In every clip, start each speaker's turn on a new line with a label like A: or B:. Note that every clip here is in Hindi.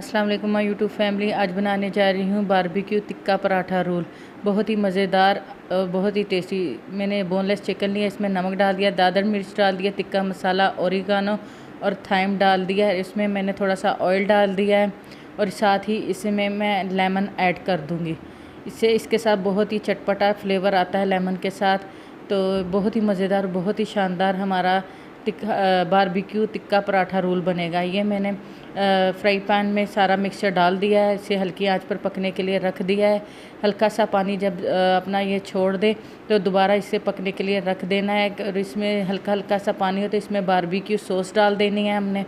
A: अस्सलाम वालेकुम माय यूट्यूब फैमिली। आज बनाने जा रही हूँ बारबेक्यू तिक्का पराठा रोल। बहुत ही मज़ेदार, बहुत ही टेस्टी। मैंने बोनलेस चिकन लिया, इसमें नमक डाल दिया, दादर मिर्च डाल दिया, तिक्का मसाला, ओरिगानो और थाइम डाल दिया है। इसमें मैंने थोड़ा सा ऑयल डाल दिया है और साथ ही इसमें मैं लेमन ऐड कर दूँगी। इससे इसके साथ बहुत ही चटपटा फ्लेवर आता है लेमन के साथ। तो बहुत ही मज़ेदार, बहुत ही शानदार हमारा बारबेक्यू तिक्का पराठा रोल बनेगा। ये मैंने फ्राई पैन में सारा मिक्सचर डाल दिया है, इसे हल्की आंच पर पकने के लिए रख दिया है। हल्का सा पानी जब अपना ये छोड़ दे तो दोबारा इसे पकने के लिए रख देना है। और इसमें हल्का हल्का सा पानी हो तो इसमें बारबेक्यू सॉस डाल देनी है हमने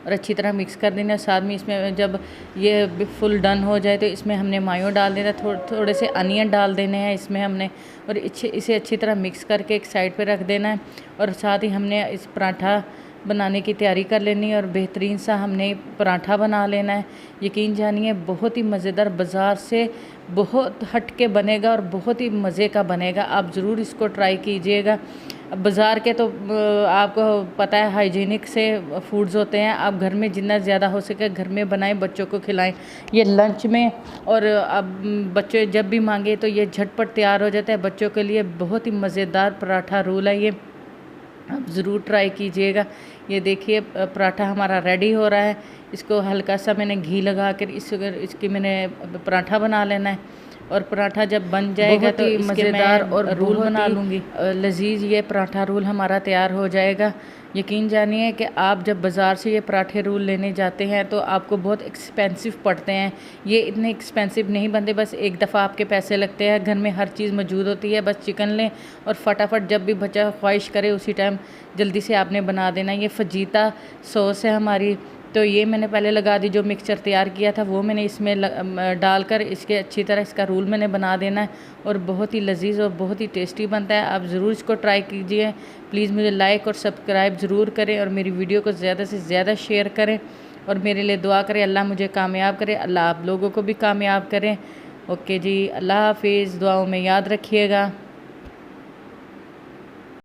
A: और अच्छी तरह मिक्स कर देना है। साथ में इसमें जब ये फुल डन हो जाए तो इसमें हमने मायो डाल देना, थोड़े से अनियन डाल देने हैं इसमें हमने, और इसे अच्छी तरह मिक्स करके एक साइड पे रख देना है। और साथ ही हमने इस पराठा बनाने की तैयारी कर लेनी है और बेहतरीन सा हमने पराठा बना लेना है। यकीन जानिए बहुत ही मज़ेदार, बाज़ार से बहुत हट के बनेगा और बहुत ही मज़े का बनेगा। आप ज़रूर इसको ट्राई कीजिएगा। अब बाज़ार के तो आपको पता है हाइजीनिक से फूड्स होते हैं। आप घर में जितना ज़्यादा हो सके घर में बनाएं, बच्चों को खिलाएं ये लंच में। और अब बच्चे जब भी मांगे तो ये झटपट तैयार हो जाता है बच्चों के लिए। बहुत ही मज़ेदार पराठा रोल है ये, आप ज़रूर ट्राई कीजिएगा। ये देखिए पराठा हमारा रेडी हो रहा है। इसको हल्का सा मैंने घी लगा कर इसकी मैंने पराठा बना लेना है। और पराठा जब बन जाएगा तो मज़ेदार और रोल बना लूँगी। लजीज ये पराठा रोल हमारा तैयार हो जाएगा। यकीन जानिए कि आप जब बाज़ार से ये पराठे रोल लेने जाते हैं तो आपको बहुत एक्सपेंसिव पड़ते हैं। ये इतने एक्सपेंसिव नहीं बनते, बस एक दफ़ा आपके पैसे लगते हैं। घर में हर चीज़ मौजूद होती है, बस चिकन लें और फटाफट जब भी बच्चा ख्वाहिश करे उसी टाइम जल्दी से आपने बना देना। ये फजीता सॉस है हमारी, तो ये मैंने पहले लगा दी। जो मिक्सचर तैयार किया था वो मैंने इसमें डालकर इसके अच्छी तरह इसका रोल मैंने बना देना है और बहुत ही लजीज और बहुत ही टेस्टी बनता है। आप ज़रूर इसको ट्राई कीजिए। प्लीज़ मुझे लाइक और सब्सक्राइब ज़रूर करें और मेरी वीडियो को ज़्यादा से ज़्यादा शेयर करें और मेरे लिए दुआ करें। अल्लाह मुझे कामयाब करे, अल्लाह आप लोगों को भी कामयाब करें। ओके जी, अल्लाह हाफिज़। दुआओं में याद रखिएगा।